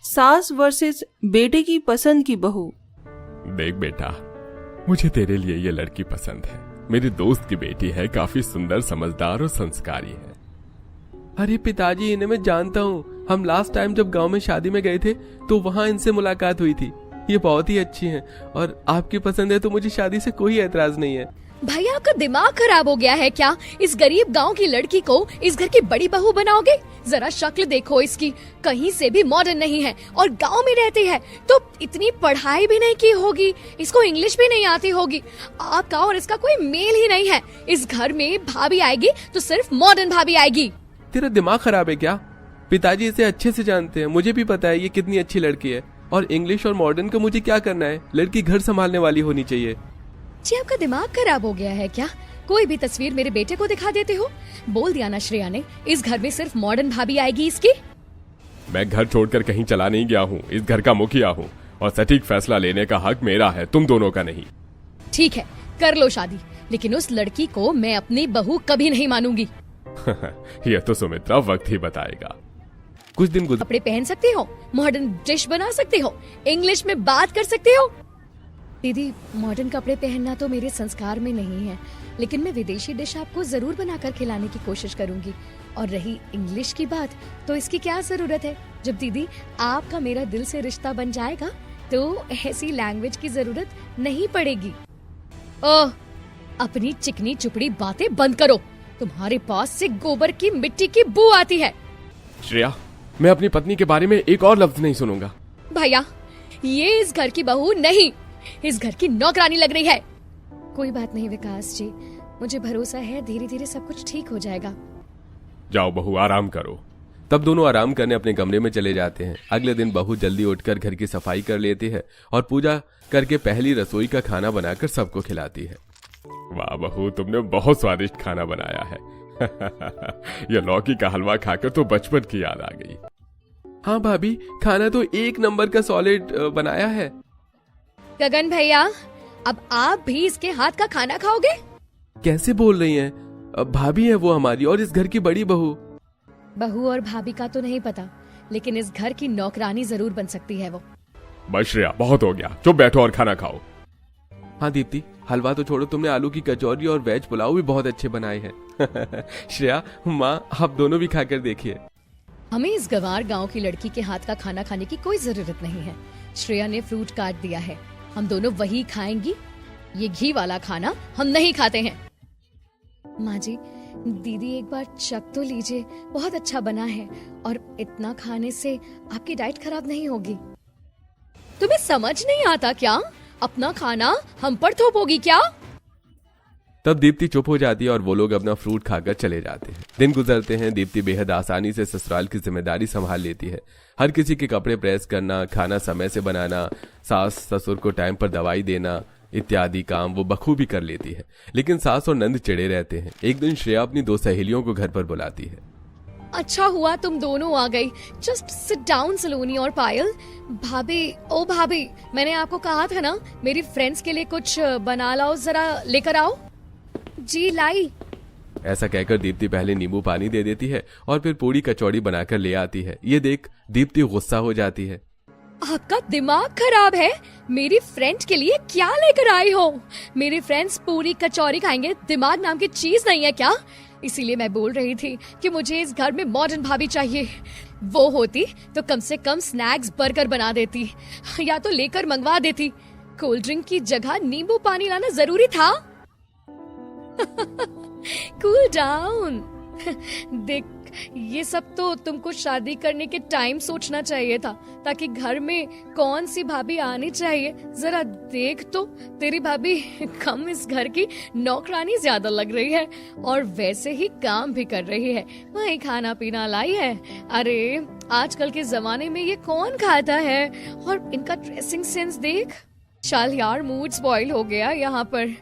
सास वर्सेस बेटे की पसंद की बहू। देख बेटा, मुझे तेरे लिए ये लड़की पसंद है। मेरी दोस्त की बेटी है, काफी सुंदर, समझदार और संस्कारी है। अरे पिताजी, इन्हें मैं जानता हूँ। हम लास्ट टाइम जब गांव में शादी में गए थे तो वहाँ इनसे मुलाकात हुई थी। ये बहुत ही अच्छी हैं और आपकी पसंद है तो मुझे शादी से कोई एतराज नहीं है। भैया, आपका दिमाग खराब हो गया है क्या? इस गरीब गांव की लड़की को इस घर की बड़ी बहू बनाओगे? जरा शक्ल देखो इसकी, कहीं से भी मॉडर्न नहीं है और गांव में रहती है तो इतनी पढ़ाई भी नहीं की होगी, इसको इंग्लिश भी नहीं आती होगी। आपका और इसका कोई मेल ही नहीं है। इस घर में भाभी आएगी तो सिर्फ मॉडर्न भाभी आएगी। तेरा दिमाग खराब है क्या? पिताजी इसे अच्छे से जानते हैं, मुझे भी पता है ये कितनी अच्छी लड़की है। और इंग्लिश और मॉडर्न का मुझे क्या करना है? लड़की घर संभालने वाली होनी चाहिए। जी, आपका दिमाग खराब हो गया है क्या? कोई भी तस्वीर मेरे बेटे को दिखा देते हो। बोल दिया ना श्रेया ने, इस घर में सिर्फ मॉडर्न भाभी आएगी इसकी। मैं घर छोड़कर कहीं चला नहीं गया हूँ, इस घर का मुखिया हूँ और सटीक फैसला लेने का हक मेरा है, तुम दोनों का नहीं। ठीक है, कर लो शादी, लेकिन उस लड़की को मैं अपनी बहू कभी नहीं मानूंगी। यह तो सुमित्रा वक्त ही बताएगा। कुछ दिन कपड़े पहन सकते हो, मॉडर्न डिश बना सकते हो, इंग्लिश में बात कर सकते हो। दीदी, मॉडर्न कपड़े पहनना तो मेरे संस्कार में नहीं है, लेकिन मैं विदेशी डिश आपको जरूर बनाकर खिलाने की कोशिश करूंगी। और रही इंग्लिश की बात, तो इसकी क्या जरूरत है? जब दीदी आपका मेरा दिल से रिश्ता बन जाएगा तो ऐसी लैंग्वेज की जरूरत नहीं पड़ेगी। ओह, अपनी चिकनी चुपड़ी बातें बंद करो। तुम्हारे पास से गोबर की मिट्टी की बू आती है। श्रेया, मैं अपनी पत्नी के बारे में एक और लफ्ज नहीं सुनूंगा। भैया, ये इस घर की बहू नहीं, इस घर की नौकरानी लग रही है। कोई बात नहीं विकास जी, मुझे भरोसा है धीरे धीरे सब कुछ ठीक हो जाएगा। जाओ बहू, आराम करो। तब दोनों आराम करने अपने कमरे में चले जाते हैं। अगले दिन बहू जल्दी उठकर घर की सफाई कर लेती है और पूजा करके पहली रसोई का खाना बनाकर सबको खिलाती है। वाह बहू, तुमने बहुत स्वादिष्ट खाना बनाया है। यह लौकी का हलवा खाकर तो बचपन की याद आ गई। हाँ भाभी, खाना तो एक नंबर का सॉलिड बनाया है। गगन भैया, अब आप भी इसके हाथ का खाना खाओगे? कैसे बोल रही हैं? भाभी है वो हमारी और इस घर की बड़ी बहू। बहू और भाभी का तो नहीं पता, लेकिन इस घर की नौकरानी जरूर बन सकती है वो। बस श्रेया, बहुत हो गया, चुप बैठो और खाना खाओ। हाँ दीप्ति, हलवा तो छोड़ो, तुमने आलू की कचौरी और वेज पुलाव भी बहुत अच्छे बनाए हैं। श्रेया, माँ, आप दोनों भी खाकर देखिए। हमें इस गंवार गांव की लड़की के हाथ का खाना खाने की कोई जरूरत नहीं है। श्रेया ने फ्रूट काट दिया है, हम दोनों वही खाएंगी। ये घी वाला खाना हम नहीं खाते हैं। माँ जी, दीदी एक बार चख तो लीजिए, बहुत अच्छा बना है और इतना खाने से आपकी डाइट खराब नहीं होगी। तुम्हें समझ नहीं आता क्या? अपना खाना हम पर थोपोगी क्या? तब दीप्ति चुप हो जाती है और वो लोग अपना फ्रूट खाकर चले जाते हैं। दिन गुजरते हैं। दीप्ति बेहद आसानी से ससुराल की जिम्मेदारी संभाल लेती है। हर किसी के कपड़े प्रेस करना, खाना समय से बनाना, सास ससुर को टाइम पर दवाई देना इत्यादि काम वो बखूबी कर लेती है। लेकिन सास और नंद चिढ़े रहते हैं। एक दिन श्रेया अपनी दो सहेलियों को घर पर बुलाती है। अच्छा हुआ तुम दोनों आ गई। जस्ट सिट डाउन सलोनी और पायल। भाभी, ओ भाभी, मैंने आपको कहा था ना मेरी फ्रेंड्स के लिए कुछ बना लाओ, जरा लेकर आओ। जी लाई। ऐसा कहकर दीप्ति पहले नींबू पानी दे देती है और फिर पूरी कचौड़ी बनाकर ले आती है। ये देख दीप्ति गुस्सा हो जाती है। आपका दिमाग खराब है? मेरी फ्रेंड के लिए क्या लेकर आई हो? मेरे फ्रेंड्स पूरी कचौरी खाएंगे, दिमाग नाम की चीज नहीं है क्या? इसीलिए मैं बोल रही थी कि मुझे इस घर में मॉडर्न भाभी चाहिए। वो होती तो कम से कम स्नैक्स बर्गर बना देती या तो लेकर मंगवा देती। कोल्ड ड्रिंक की जगह नींबू पानी लाना जरूरी था। Cool down. देख, ये सब तो तुमको शादी करने के टाइम सोचना चाहिए था, ताकि घर में कौन सी भाभी आनी चाहिए। जरा देख तो, तेरी भाभी कम इस घर की नौकरानी ज्यादा लग रही है और वैसे ही काम भी कर रही है, वही खाना पीना लाई है। अरे आजकल के जमाने में ये कौन खाता है? और इनका ड्रेसिंग सेंस देख। चल यार, मूड स्पॉइल हो गया यहाँ पर।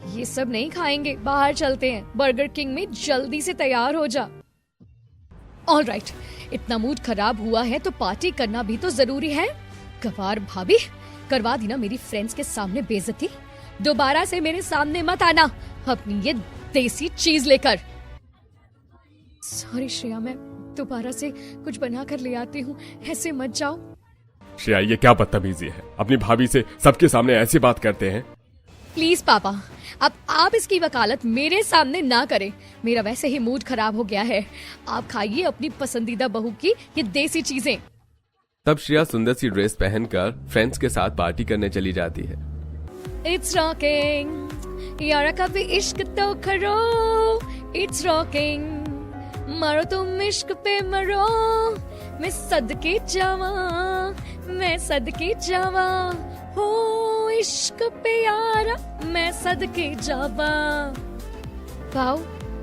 ये सब नहीं खाएंगे, बाहर चलते हैं, बर्गर किंग में जल्दी से तैयार हो जा। ऑलराइट, इतना मूड खराब हुआ है तो पार्टी करना भी तो जरूरी है। गवार भाभी, करवा दी ना मेरी फ्रेंड्स के सामने बेइज्जती। दोबारा से मेरे सामने मत आना अपनी ये देसी चीज लेकर। सॉरी श्रेया, मैं दोबारा से कुछ बना कर ले आती हूँ, ऐसे मत जाओ। श्रेया, ये क्या बदतमीजी है? अपनी भाभी से सबके सामने ऐसी बात करते हैं? प्लीज पापा, अब आप इसकी वकालत मेरे सामने ना करें। मेरा वैसे ही मूड खराब हो गया है। आप खाइए अपनी पसंदीदा बहू की ये देसी चीजें। तब श्रेया सुंदर सी ड्रेस पहनकर फ्रेंड्स के साथ पार्टी करने चली जाती है। इट्स रॉकिंग यारा, कभी इश्क तो करो। इट्स रॉकिंग, मरो तुम इश्क पे मरो। मैं सदके जावा, मैं सदके जावा, हो इश्क पे यारा मैं सदके जावा। वाओ,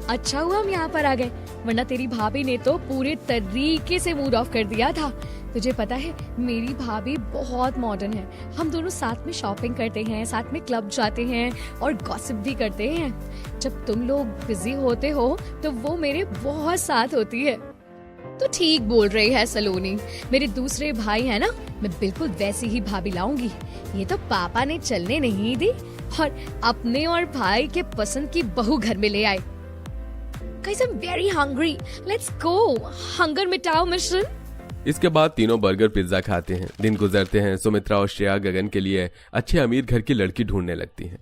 अच्छा हुआ हम यहाँ पर आ गए, वरना तेरी भाभी ने तो पूरे तरीके से मूड ऑफ कर दिया था। तुझे पता है मेरी भाभी बहुत मॉडर्न है। हम दोनों साथ में शॉपिंग करते हैं, साथ में क्लब जाते हैं और गॉसिप भी करते हैं। जब तुम लोग बिजी होते हो तो वो मेरे बहुत साथ होती है। तो ठीक बोल रही है सलोनी, मेरे दूसरे भाई है ना, मैं बिल्कुल वैसी ही भाभी लाऊंगी। ये तो पापा ने चलने नहीं दी और अपने और भाई के पसंद की बहू घर में ले आए। Guys, I'm very hungry. Let's go. Hunger मिटाओ मिशन। इसके बाद तीनों बर्गर पिज्जा खाते हैं। दिन गुजरते हैं। सुमित्रा और श्रेया गगन के लिए अच्छे अमीर घर की लड़की ढूंढने लगती हैं।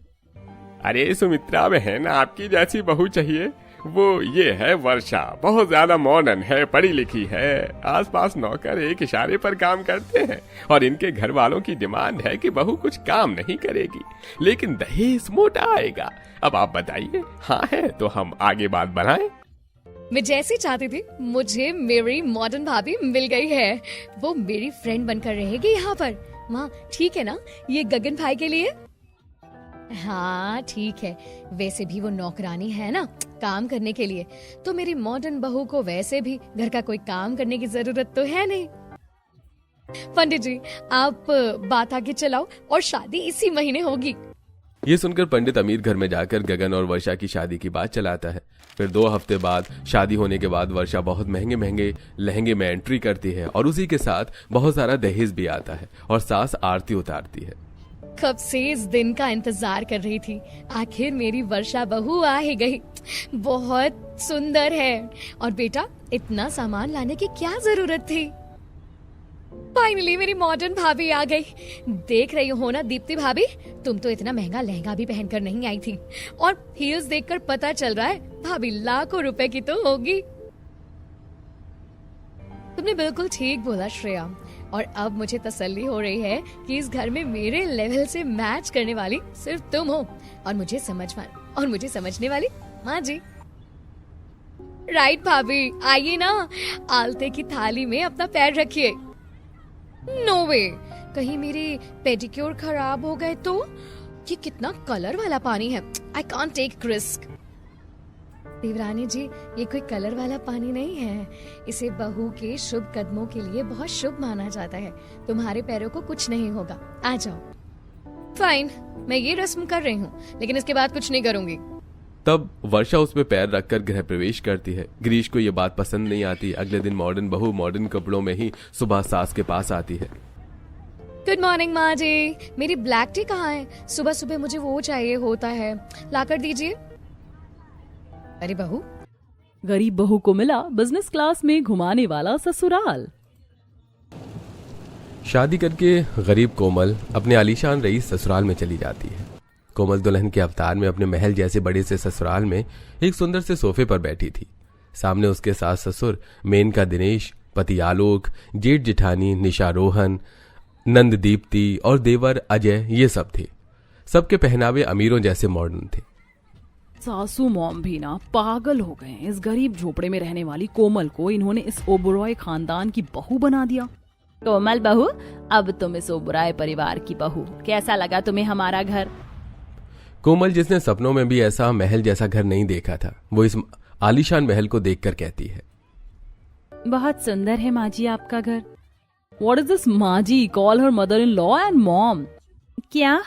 अरे सुमित्रा बहन, आपकी जैसी बहू चाहिए। वो ये है वर्षा, बहुत ज्यादा मॉडर्न है, पढ़ी लिखी है, आसपास नौकर एक इशारे पर काम करते हैं और इनके घर वालों की डिमांड है कि बहू कुछ काम नहीं करेगी लेकिन दहेज मोटा आएगा। अब आप बताइए, हाँ है तो हम आगे बात बढ़ाएं। मैं जैसे चाहती थी, मुझे मेरी मॉडर्न भाभी मिल गई है। वो मेरी फ्रेंड बनकर रहेगी यहाँ पर। माँ ठीक है ना ये गगन भाई के लिए? हाँ ठीक है, वैसे भी वो नौकरानी है ना काम करने के लिए, तो मेरी मॉडर्न बहू को वैसे भी घर का कोई काम करने की जरूरत तो है नहीं। पंडित जी आप बात आगे चलाओ और शादी इसी महीने होगी। ये सुनकर पंडित अमीर घर में जाकर गगन और वर्षा की शादी की बात चलाता है। फिर 2 हफ्ते बाद शादी होने के बाद वर्षा बहुत महंगे महंगे लहंगे में एंट्री करती है और उसी के साथ बहुत सारा दहेज भी आता है और सास आरती उतारती है। कब से इस दिन का इंतजार कर रही थी, आखिर मेरी वर्षा बहू आ ही गई। बहुत सुंदर है और बेटा इतना सामान लाने की क्या जरूरत थी। फाइनली मेरी मॉडर्न भाभी आ गई। देख रही हो ना दीप्ति भाभी, तुम तो इतना महंगा लहंगा भी पहनकर नहीं आई थी और हील्स देखकर पता चल रहा है भाभी लाखों रुपए की तो होगी। तुमने बिल्कुल ठीक बोला श्रेया, और अब मुझे तसल्ली हो रही है कि इस घर में मेरे लेवल से मैच करने वाली सिर्फ तुम हो और मुझे समझने वाली माँ जी। राइट भाभी, आइए ना, आलते की थाली में अपना पैर रखिए। नो वे, कहीं मेरे पेडिक्योर खराब हो गए तो? ये कितना कलर वाला पानी है, आई कांट टेक रिस्क। देवरानी जी ये कोई कलर वाला पानी नहीं है, इसे बहू के शुभ कदमों के लिए बहुत शुभ माना जाता है। तुम्हारे पैरों को कुछ नहीं होगा, आ जाओ। फाइन, मैं ये रस्म कर रही हूँ लेकिन इसके बाद कुछ नहीं करूंगी। तब वर्षा उसमें पैर रखकर गृह प्रवेश करती है। गिरीश को ये बात पसंद नहीं आती। अगले दिन मॉडर्न बहू मॉडर्न कपड़ों में ही सुबह सास के पास आती है। गुड मॉर्निंग माँ जी, मेरी ब्लैक टी कहाँ है? सुबह सुबह मुझे वो चाहिए होता है, लाकर दीजिए। अरे बहू, गरीब बहू को मिला बिजनेस क्लास में घुमाने वाला ससुराल। शादी करके गरीब कोमल अपने आलीशान रईस ससुराल में चली जाती है। कोमल दुल्हन के अवतार में अपने महल जैसे बड़े से ससुराल में एक सुंदर से सोफे पर बैठी थी। सामने उसके सास ससुर मेनका दिनेश, पति आलोक, जेठ जेठानी निशा रोहन, नंद दीप्ति और देवर अजय ये सब थे। सबके पहनावे अमीरों जैसे मॉडर्न थे। सासू मॉम भी ना पागल हो गए। इस गरीब झोपड़े में रहने वाली कोमल को इन्होंने इस ओबरॉय खानदान की बहू बना दिया। कोमल बहू, अब तुम इस ओबरॉय परिवार की बहू, कैसा लगा तुम्हें हमारा घर? कोमल, जिसने सपनों में भी ऐसा महल जैसा घर नहीं देखा था, वो इस आलीशान महल को देखकर कहती है, बहुत सुंदर है माँ जी आपका घर। What is this माँ जी? Call her mother-in-law and mom. क्या?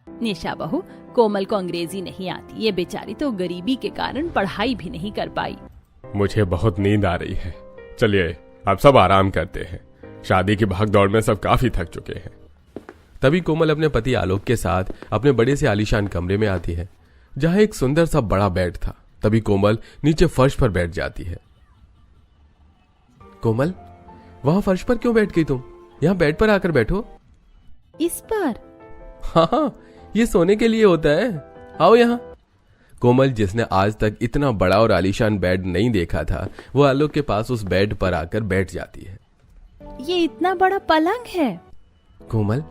निशा बहू, कोमल को अंग्रेजी नहीं आती, ये बेचारी तो गरीबी के कारण पढ़ाई भी नहीं कर पाई। मुझे बहुत नींद आ रही है, चलिए अब सब आराम करते हैं। शादी की भागदौड़ में सब काफी थक चुके हैं। तभी कोमल अपने पति आलोक के साथ अपने बड़े से आलीशान कमरे में आती है, जहां एक सुंदर सा बड़ा बेड था। तभी कोमल नीचे फर्श पर बैठ जाती है। कोमल, वहां फर्श पर क्यों बैठ गई तुम? यहाँ बेड पर आकर बैठो। इस पर? हाँ, ये सोने के लिए होता है, आओ यहाँ। कोमल, जिसने आज तक इतना बड़ा और आलीशान बेड नहीं देखा था, वो आलोक के पास उस बेड पर आकर बैठ जाती है। ये इतना बड़ा पलंग है? कोमल,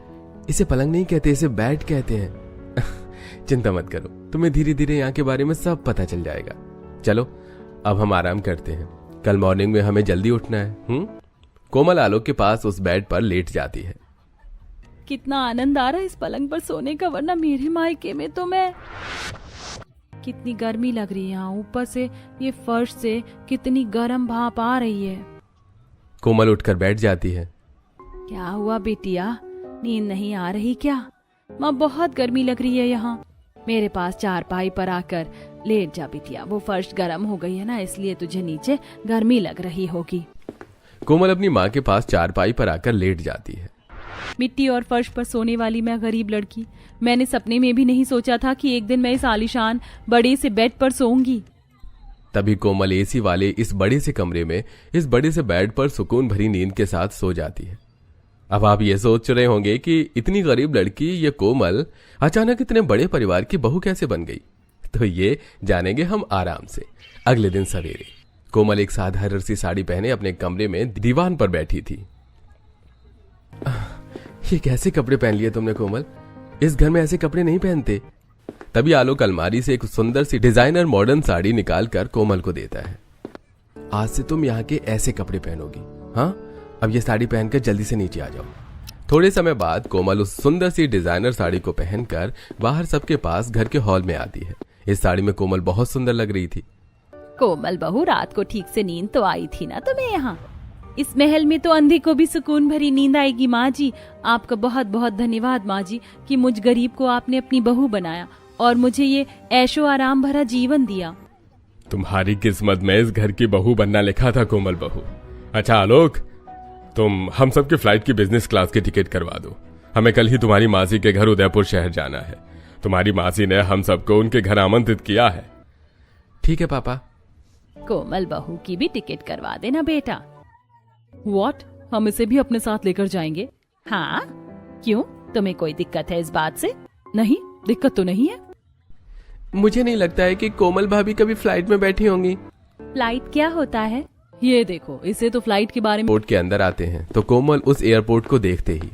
इसे पलंग नहीं कहते, इसे बेड कहते हैं। चिंता मत करो, तुम्हें धीरे धीरे यहाँ के बारे में सब पता चल जाएगा। चलो अब हम आराम करते हैं, कल मॉर्निंग में हमें जल्दी उठना है। कोमल आलोक के पास उस बेड पर लेट जाती है। कितना आनंद आ रहा है इस पलंग पर सोने का, वरना मेरे मायके में तो मैं। कितनी गर्मी लग रही है यहाँ, ऊपर से ये फर्श से कितनी गर्म भाप आ रही है। कोमल उठकर बैठ जाती है। क्या हुआ बेटिया, नींद नहीं आ रही क्या? माँ, बहुत गर्मी लग रही है यहाँ। मेरे पास चारपाई पर आकर लेट जा बिटिया, वो फर्श गर्म हो गई है ना, इसलिए तुझे नीचे गर्मी लग रही होगी। कोमल अपनी माँ के पास चारपाई पर आकर लेट जाती है। मिट्टी और फर्श पर सोने वाली मैं गरीब लड़की, मैंने सपने में भी नहीं सोचा था कि एक दिन मैं इस आलीशान बड़े से बेड पर सोऊंगी। तभी कोमल एसी वाले इस बड़े से कमरे में इस बड़े से बेड पर सुकून भरी नींद के साथ सो जाती है। अब आप ये सोच रहे होंगे कि इतनी गरीब लड़की ये कोमल अचानक इतने बड़े परिवार की बहू कैसे बन गई, तो ये जानेंगे हम आराम से। अगले दिन सवेरे कोमल एक साधारण सी साड़ी पहने अपने कमरे में दीवान पर बैठी थी। ये कैसे कपड़े पहन लिए तुमने कोमल? इस घर में ऐसे कपड़े नहीं पहनते। तभी आलोक अलमारी से एक सुंदर सी डिजाइनर मॉडर्न साड़ी निकालकर कोमल को देता है। आज से तुम यहाँ के ऐसे कपड़े पहनोगी, हाँ? अब ये साड़ी पहनकर जल्दी से नीचे आ जाओ। थोड़े समय बाद कोमल उस सुंदर सी डिजाइनर साड़ी को पहनकर बाहर सबके पास घर के हॉल में आती है। इस साड़ी में कोमल बहुत सुंदर लग रही थी। कोमल बहू, रात को ठीक से नींद तो आई थी ना तुम्हें? यहाँ इस महल में तो अंधे को भी सुकून भरी नींद आएगी। माँ जी, आपका बहुत बहुत धन्यवाद माँ जी कि मुझ गरीब को आपने अपनी बहू बनाया और मुझे ये ऐशो आराम भरा जीवन दिया। तुम्हारी किस्मत में इस घर की बहू बनना लिखा था कोमल बहू। अच्छा आलोक, तुम हम सबके फ्लाइट की बिजनेस क्लास की टिकट करवा दो। हमें कल ही तुम्हारी मासी के घर उदयपुर शहर जाना है। तुम्हारी मासी ने हम सबको उनके घर आमंत्रित किया है। ठीक है पापा। कोमल बहू की भी टिकट करवा देना बेटा। व्हाट? हम इसे भी अपने साथ लेकर जाएंगे? हाँ, क्यों, तुम्हें कोई दिक्कत है इस बात से? नहीं, दिक्कत तो नहीं है। मुझे नहीं लगता है कि कोमल भाभी कभी फ्लाइट में बैठी होंगी। फ्लाइट क्या होता है? ये देखो, इसे तो फ्लाइट के बारे में। एयरपोर्ट के अंदर आते हैं तो कोमल उस एयरपोर्ट को देखते ही,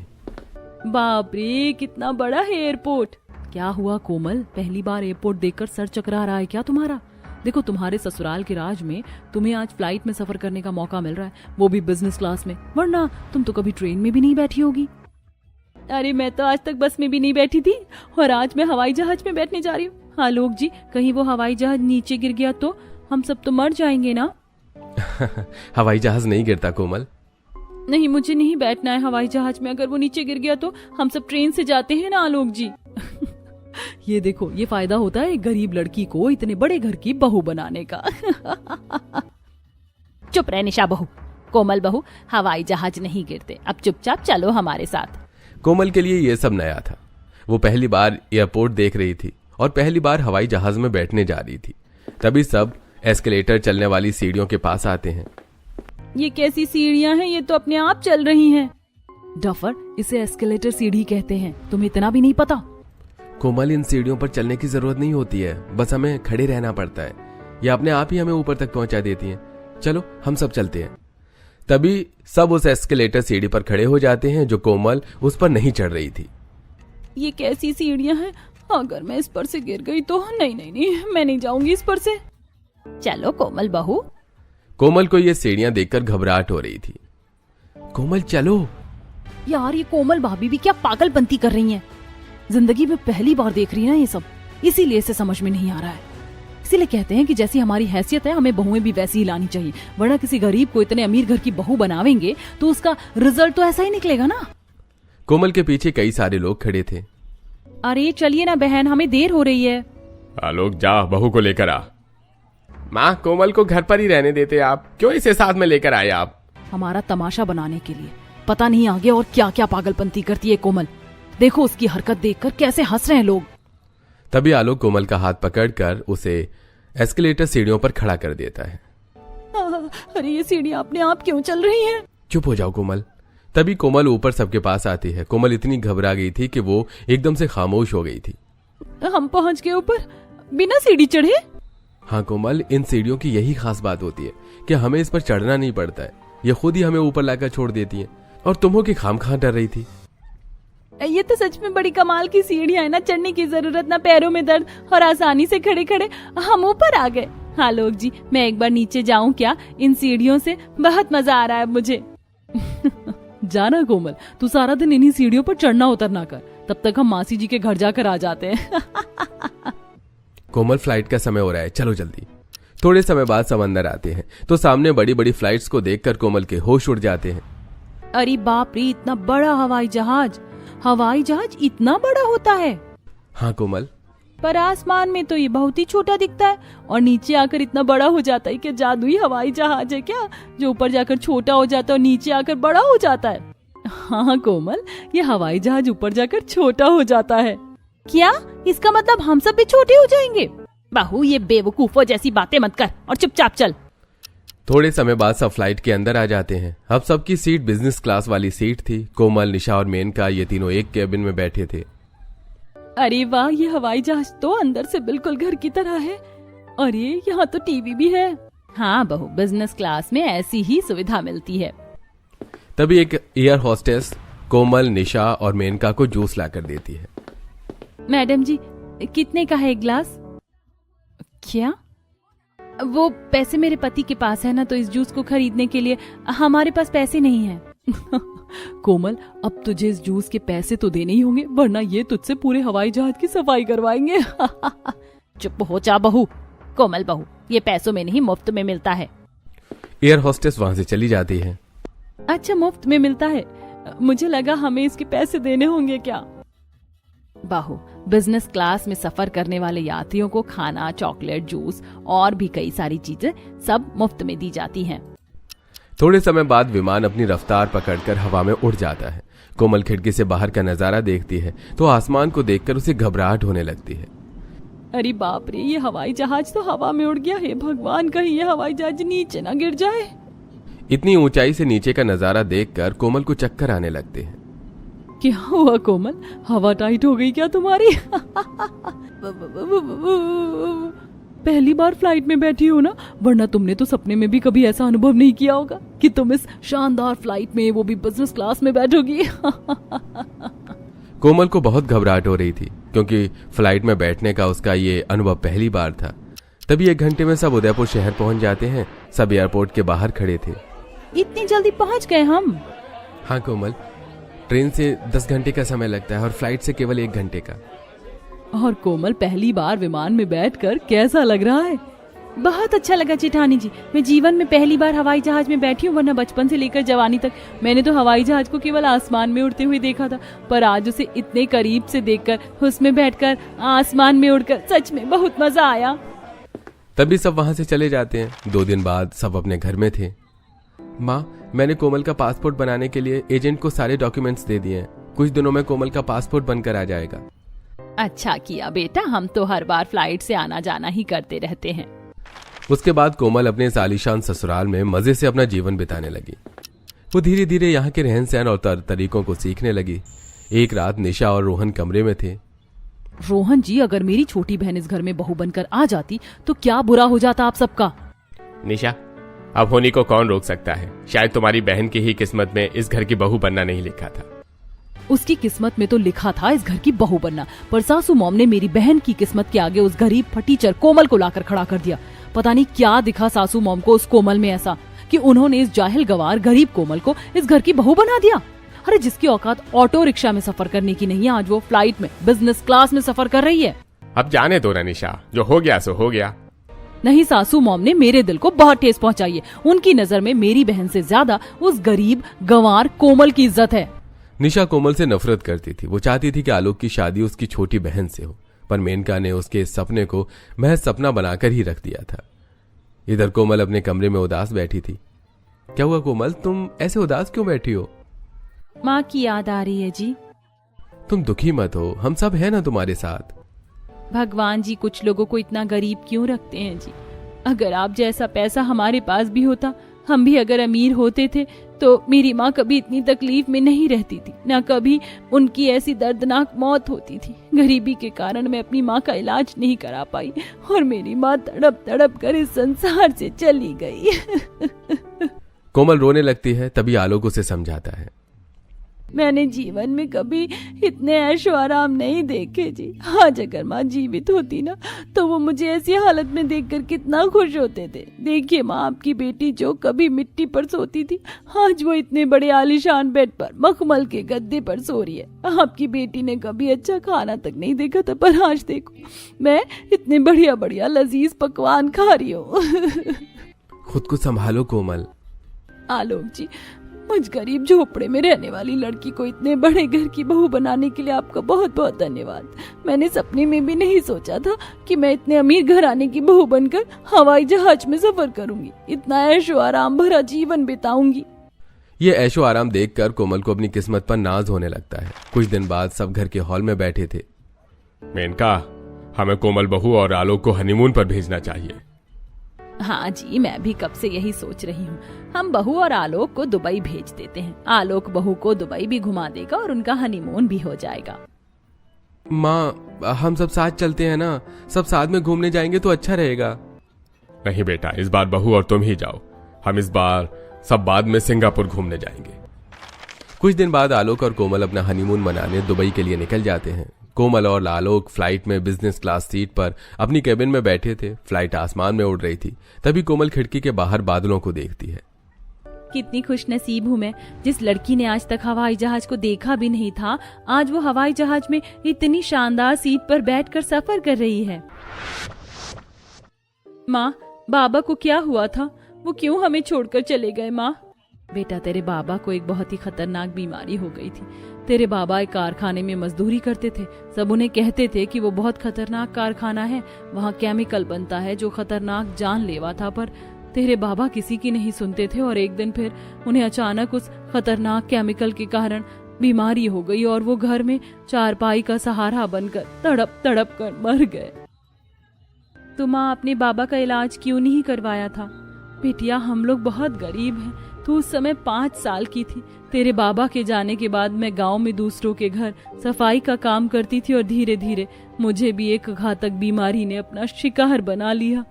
बाप रे, कितना बड़ा है एयरपोर्ट। क्या हुआ कोमल, पहली बार एयरपोर्ट देखकर सर चकरा रहा है क्या तुम्हारा? देखो, तुम्हारे ससुराल के राज में तुम्हें आज फ्लाइट में सफर करने का मौका मिल रहा है, वो भी बिजनेस क्लास में, वरना तुम तो कभी ट्रेन में भी नहीं बैठी होगी। अरे मैं तो आज तक बस में भी नहीं बैठी थी और आज मैं हवाई जहाज में बैठने जा रही हूँ। आलोक जी, कहीं वो हवाई जहाज नीचे गिर गया तो हम सब तो मर जाएंगे ना। हवाई जहाज नहीं गिरता कोमल। नहीं, मुझे नहीं बैठना है हवाई जहाज में। अगर वो नीचे गिर गया तो हम सब ट्रेन से जाते हैं ना आलोक जी। ये देखो, ये फायदा होता है एक गरीब लड़की को इतने बड़े घर की बहू बनाने का। चुप रह निशा बहू। कोमल बहू, हवाई जहाज नहीं गिरते, अब चुपचाप चलो हमारे साथ। कोमल के लिए यह सब नया था। वो पहली बार एयरपोर्ट देख रही थी और पहली बार हवाई जहाज में बैठने जा रही थी। तभी सब एस्केलेटर चलने वाली सीढ़ियों के पास आते हैं। ये कैसी सीढ़ियां हैं? ये तो अपने आप चल रही हैं। डफर, इसे एस्केलेटर सीढ़ी कहते हैं, तुम्हें इतना भी नहीं पता? कोमल, इन सीढ़ियों पर चलने की जरूरत नहीं होती है, बस हमें खड़े रहना पड़ता है। ये अपने आप ही हमें ऊपर तक पहुंचा देती हैं। चलो हम सब चलते हैं। तभी सब उस एस्केलेटर सीढ़ी पर खड़े हो जाते हैं जो कोमल उस पर नहीं चढ़ रही थी। ये कैसी सीढ़ियां हैं? अगर मैं इस पर से गिर गई तो? नहीं नहीं नहीं, मैं नहीं जाऊंगी इस पर से। चलो कोमल बहू। कोमल को ये सीढ़ियां देखकर घबराहट हो रही थी। कोमल चलो। यार, ये कोमल भाभी भी क्या पागलपंती कर रही हैं? जिंदगी में पहली बार देख रही है ना ये सब, इसीलिए इसे समझ में नहीं आ रहा है। इसीलिए कहते हैं कि जैसी हमारी हैसियत है हमें बहुएं भी वैसी ही लानी चाहिए, वरना किसी गरीब को इतने अमीर घर की बहू बनावेंगे तो उसका रिजल्ट तो ऐसा ही निकलेगा ना। कोमल के पीछे कई सारे लोग खड़े थे। अरे चलिए ना बहन, हमें देर हो रही है। आलोक, जा बहू को लेकर आ। माँ, कोमल को घर पर ही रहने देते आप, क्यों इसे साथ में लेकर आए आप? हमारा तमाशा बनाने के लिए। पता नहीं आगे और क्या क्या पागलपंती करती है कोमल। देखो उसकी हरकत देखकर कैसे हंस रहे हैं लोग। तभी आलोक कोमल का हाथ पकड़कर उसे एस्केलेटर सीढ़ियों पर खड़ा कर देता है। अरे ये सीढ़ियां अपने आप क्यों चल रही हैं? चुप हो जाओ कोमल। तभी कोमल ऊपर सबके पास आती है। कोमल इतनी घबरा गई थी कि वो एकदम से खामोश हो गई थी। हम पहुंच गए ऊपर बिना सीढ़ी चढ़े? हाँ कोमल, इन सीढ़ियों की यही खास बात होती है कि हमें इस पर चढ़ना नहीं पड़ता है, ये खुद ही हमें ऊपर लाकर छोड़ देती हैं। और तुम हो कि खामखा डर रही थी। ये तो सच में बड़ी कमाल की सीढ़ियां है ना, चढ़ने की जरूरत ना, पैरों में दर्द और आसानी से खड़े खड़े हम ऊपर आ गए। हाँ लोग जी, मैं एक बार नीचे जाऊं क्या? इन सीढ़ियों से बहुत मजा आ रहा है मुझे। जाना कोमल, तू सारा दिन इन्हीं सीढ़ियों पर चढ़ना उतरना कर, तब तक हम मासी जी के घर जाकर आ जाते हैं। कोमल, फ्लाइट का समय हो रहा है, चलो जल्दी। थोड़े समय बाद सब अंदर आते हैं तो सामने बड़ी बड़ी फ्लाइट्स को देखकर कोमल के होश उड़ जाते हैं। अरे बाप रे, इतना बड़ा हवाई जहाज! हवाई जहाज इतना बड़ा होता है? हाँ कोमल, पर आसमान में तो ये बहुत ही छोटा दिखता है और नीचे आकर इतना बड़ा हो जाता है। क्या जादुई हवाई जहाज है क्या, जो ऊपर जाकर छोटा हो जाता है और नीचे आकर बड़ा हो जाता है? हाँ कोमल, ये हवाई जहाज ऊपर जाकर छोटा हो जाता है। क्या इसका मतलब हम सब भी छोटे हो जाएंगे? बहू, ये बेवकूफों जैसी बातें मत कर और चुपचाप चल। थोड़े समय बाद सब फ्लाइट के अंदर आ जाते हैं। अब सबकी सीट बिजनेस क्लास वाली सीट थी। कोमल, निशा और मेनका ये तीनों एक कैबिन में बैठे थे। अरे वाह, ये हवाई जहाज तो अंदर से बिल्कुल घर की तरह है। अरे यहाँ तो टीवी भी है। हाँ बहू, बिजनेस क्लास में ऐसी ही सुविधा मिलती है। तभी एक एयर होस्टेस कोमल, निशा और मेनका को जूस लाकर देती है। मैडम जी, कितने का है एक गिलास? क्या? वो पैसे मेरे पति के पास है ना, तो इस जूस को खरीदने के लिए हमारे पास पैसे नहीं है। कोमल, अब तुझे इस जूस के पैसे तो देने ही होंगे, वरना ये तुझसे पूरे हवाई जहाज की सफाई करवाएंगे। चुप हो जा बहू। कोमल बहू, ये पैसों में नहीं, मुफ्त में मिलता है। एयर होस्टेस वहां से चली जाती है। अच्छा, मुफ्त में मिलता है? मुझे लगा हमें इसके पैसे देने होंगे क्या। बहू, बिजनेस क्लास में सफर करने वाले यात्रियों को खाना, चॉकलेट, जूस और भी कई सारी चीजें सब मुफ्त में दी जाती हैं। थोड़े समय बाद विमान अपनी रफ्तार पकड़कर हवा में उड़ जाता है। कोमल खिड़की से बाहर का नजारा देखती है तो आसमान को देखकर उसे घबराहट होने लगती है। अरे बाप रे, ये हवाई जहाज तो हवा में उड़ गया है। भगवान, कहीं ये हवाई जहाज नीचे ना गिर जाए। इतनी ऊंचाई से नीचे का नजारा देखकर कोमल को चक्कर आने लगते हैं। क्या हुआ कोमल, हवा टाइट हो गई क्या तुम्हारी? पहली बार फ्लाइट में बैठी हो ना, वरना तुमने तो सपने में भी कभी ऐसा अनुभव नहीं किया होगा कि तुम इस शानदार फ्लाइट में, वो भी बिजनेस क्लास में बैठोगी। कोमल को बहुत घबराहट हो रही थी क्योंकि फ्लाइट में बैठने का उसका ये अनुभव पहली बार था। तभी 1 घंटे में सब उदयपुर शहर पहुंच जाते हैं। सब एयरपोर्ट के बाहर खड़े थे। इतनी जल्दी पहुंच गए हम? हाँ कोमल, ट्रेन से 10 घंटे का समय लगता है और फ्लाइट से केवल 1 घंटे का। और कोमल, पहली बार विमान में बैठकर कैसा लग रहा है? बहुत अच्छा लगा जेठानी जी। मैं जीवन में पहली बार हवाई जहाज में बैठी हूँ, वरना बचपन से लेकर जवानी तक मैंने तो हवाई जहाज को केवल आसमान में उड़ते हुए देखा था, पर आज उसे इतने करीब से देखकर, उसमें बैठकर, आसमान में उड़कर सच में बहुत मजा आया। तभी सब वहां से चले जाते हैं। 2 दिन बाद सब अपने घर में थे। माँ, मैंने कोमल का पासपोर्ट बनाने के लिए एजेंट को सारे डॉक्यूमेंट्स दे दिए हैं। कुछ दिनों में कोमल का पासपोर्ट बनकर आ जाएगा। अच्छा किया बेटा, हम तो हर बार फ्लाइट से आना जाना ही करते रहते हैं। उसके बाद कोमल अपने इस आलीशान ससुराल में मजे से अपना जीवन बिताने लगी। वो धीरे धीरे यहाँ के रहन सहन और तरीकों को सीखने लगी। एक रात निशा और रोहन कमरे में थे। रोहन जी, अगर मेरी छोटी बहन इस घर में बहू बनकर आ जाती तो क्या बुरा हो जाता आप सबका। निशा, अब होनी को कौन रोक सकता है? शायद तुम्हारी बहन की ही किस्मत में इस घर की बहू बनना नहीं लिखा था। उसकी किस्मत में तो लिखा था इस घर की बहू बनना, पर सासू मॉम ने मेरी बहन की किस्मत के आगे उस गरीब फटीचर कोमल को लाकर खड़ा कर दिया। पता नहीं क्या दिखा सासू मॉम को उस कोमल में ऐसा कि उन्होंने इस जाहिल गवार गरीब कोमल को इस घर की बहू बना दिया। अरे जिसकी औकात ऑटो रिक्शा में सफर करने की नहीं है, आज वो फ्लाइट में, बिजनेस क्लास में सफर कर रही है। अब जाने दो ना निशा, जो हो गया सो हो गया। नहीं, सासू मॉम ने मेरे दिल को बहुत ठेस पहुंचाई है। उनकी नजर में मेरी बहन से ज्यादा उस गरीब गंवार कोमल की इज्जत है। निशा कोमल से नफरत करती थी। वो चाहती थी कि आलोक की शादी उसकी छोटी बहन से हो, पर मेनका ने उसके इस सपने को महज सपना बनाकर ही रख दिया था। इधर कोमल अपने कमरे में उदास बैठी थी। क्या हुआ कोमल, तुम ऐसे उदास क्यों बैठी हो? माँ की याद आ रही है जी। तुम दुखी मत हो, हम सब है ना तुम्हारे साथ। भगवान जी कुछ लोगों को इतना गरीब क्यों रखते हैं जी। अगर आप जैसा पैसा हमारे पास भी होता, हम भी अगर अमीर होते थे, तो मेरी माँ कभी इतनी तकलीफ में नहीं रहती थी, ना कभी उनकी ऐसी दर्दनाक मौत होती थी। गरीबी के कारण मैं अपनी माँ का इलाज नहीं करा पाई और मेरी माँ तड़प तड़प कर इस संसार से चली गई। कोमल रोने लगती है। तभी आलोक उसे समझाता है। मैंने जीवन में कभी इतने ऐशो आराम नहीं देखे जी। आज अगर माँ जीवित होती ना तो वो मुझे ऐसी हालत में देखकर कितना खुश होते थे। देखिए माँ, आपकी बेटी जो कभी मिट्टी पर सोती थी, आज वो इतने बड़े आलीशान बेड पर मखमल के गद्दे पर सो रही है। आपकी बेटी ने कभी अच्छा खाना तक नहीं देखा था, पर आज देखो मैं इतने बढ़िया बढ़िया लजीज पकवान खा रही हूँ। खुद को संभालो कोमल। आलोक जी, मुझ गरीब झोपड़े में रहने वाली लड़की को इतने बड़े घर की बहू बनाने के लिए आपका बहुत बहुत धन्यवाद। मैंने सपने में भी नहीं सोचा था कि मैं इतने अमीर घराने की बहू बनकर हवाई जहाज में सफर करूंगी, इतना ऐशो आराम भरा जीवन बिताऊंगी। ये ऐशो आराम देखकर कोमल को अपनी किस्मत पर नाज होने लगता है। कुछ दिन बाद सब घर के हॉल में बैठे थे। मेनका, हमें कोमल बहू और आलोक को हनीमून पर भेजना चाहिए। हाँ जी, मैं भी कब से यही सोच रही हूँ। हम बहू और आलोक को दुबई भेज देते हैं। आलोक बहू को दुबई भी घुमा देगा और उनका हनीमून भी हो जाएगा। माँ, हम सब साथ चलते हैं ना, सब साथ में घूमने जाएंगे तो अच्छा रहेगा। नहीं बेटा, इस बार बहू और तुम ही जाओ। हम इस बार सब बाद में सिंगापुर घूमने जाएंगे। कुछ दिन बाद आलोक और कोमल अपना हनीमून मनाने दुबई के लिए निकल जाते हैं। कोमल और आलोक फ्लाइट में बिजनेस क्लास सीट पर अपनी केबिन में बैठे थे। फ्लाइट आसमान में उड़ रही थी। तभी कोमल खिड़की के बाहर बादलों को देखती है। कितनी खुश नसीब हूँ मैं, जिस लड़की ने आज तक हवाई जहाज को देखा भी नहीं था, आज वो हवाई जहाज में इतनी शानदार सीट पर बैठकर सफर कर रही है। माँ, बाबा को क्या हुआ था? वो क्यों हमें छोड़कर चले गए? माँ, बेटा, तेरे बाबा को एक बहुत ही खतरनाक बीमारी हो गई थी। तेरे बाबा एक कारखाने में मजदूरी करते थे। सब उन्हें कहते थे कि वो बहुत खतरनाक कारखाना है, वहाँ केमिकल बनता है जो खतरनाक जानलेवा था, पर तेरे बाबा किसी की नहीं सुनते थे और एक दिन फिर उन्हें अचानक उस खतरनाक केमिकल के कारण बीमारी हो गई और वो घर में चारपाई का सहारा बनकर तड़प तड़प कर मर गए। तो माँ, अपने बाबा का इलाज क्यों नहीं करवाया था? बेटिया, हम लोग बहुत गरीब हैं। तू उस समय 5 साल की थी। तेरे बाबा के जाने के बाद मैं गांव में दूसरों के घर सफाई का काम करती थी और धीरे धीरे मुझे भी एक घातक बीमारी ने अपना शिकार बना लिया।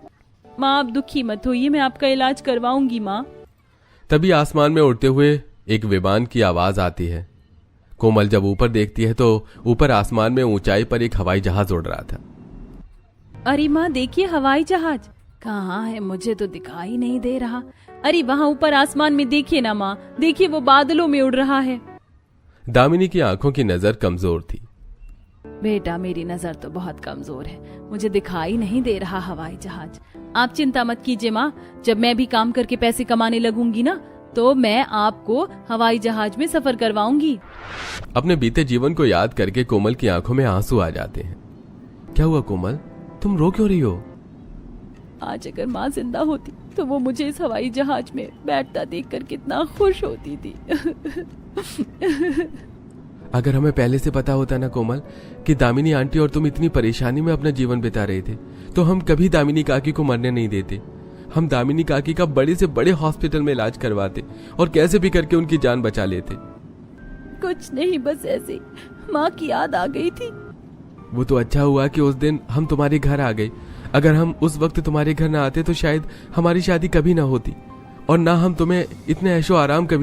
माँ, आप दुखी मत होइए, मैं आपका इलाज करवाऊंगी माँ। तभी आसमान में उड़ते हुए एक विमान की आवाज आती है। कोमल जब ऊपर देखती है तो ऊपर आसमान में ऊंचाई पर एक हवाई जहाज उड़ रहा था। अरे माँ, देखिए हवाई जहाज। कहाँ है? मुझे तो दिखाई नहीं दे रहा। अरे वहाँ ऊपर आसमान में देखिए ना माँ, देखिए वो बादलों में उड़ रहा है। दामिनी की आंखों की नजर कमजोर थी। बेटा, मेरी नजर तो बहुत कमजोर है, मुझे दिखाई नहीं दे रहा हवाई जहाज। आप चिंता मत कीजिए माँ, जब मैं भी काम करके पैसे कमाने लगूंगी ना तो मैं आपको हवाई जहाज में सफर करवाऊंगी। अपने बीते जीवन को याद करके कोमल की आंखों में आंसू आ जाते हैं। क्या हुआ कोमल, तुम रो क्यों रही हो? आज अगर माँ जिंदा होती तो वो मुझे इस हवाई जहाज में बैठता देखकर कितना खुश होती थी। अगर हमें पहले से पता होता ना कोमल कि दामिनी आंटी और तुम इतनी परेशानी में अपना जीवन बिता रहे थे, तो हम कभी दामिनी काकी को मरने नहीं देते। हम दामिनी काकी का बड़े से बड़े हॉस्पिटल में इलाज करवाते और कैसे भी करके उनकी जान बचा लेते। कुछ नहीं, बस ऐसे माँ की याद आ गई थी। वो तो अच्छा हुआ कि उस दिन हम तुम्हारे घर आ गए। अगर हम उस वक्त तुम्हारे घर ना आते तो शायद हमारी शादी कभी ना होती और ना हम तुम्हें इतने ऐशो आराम कभी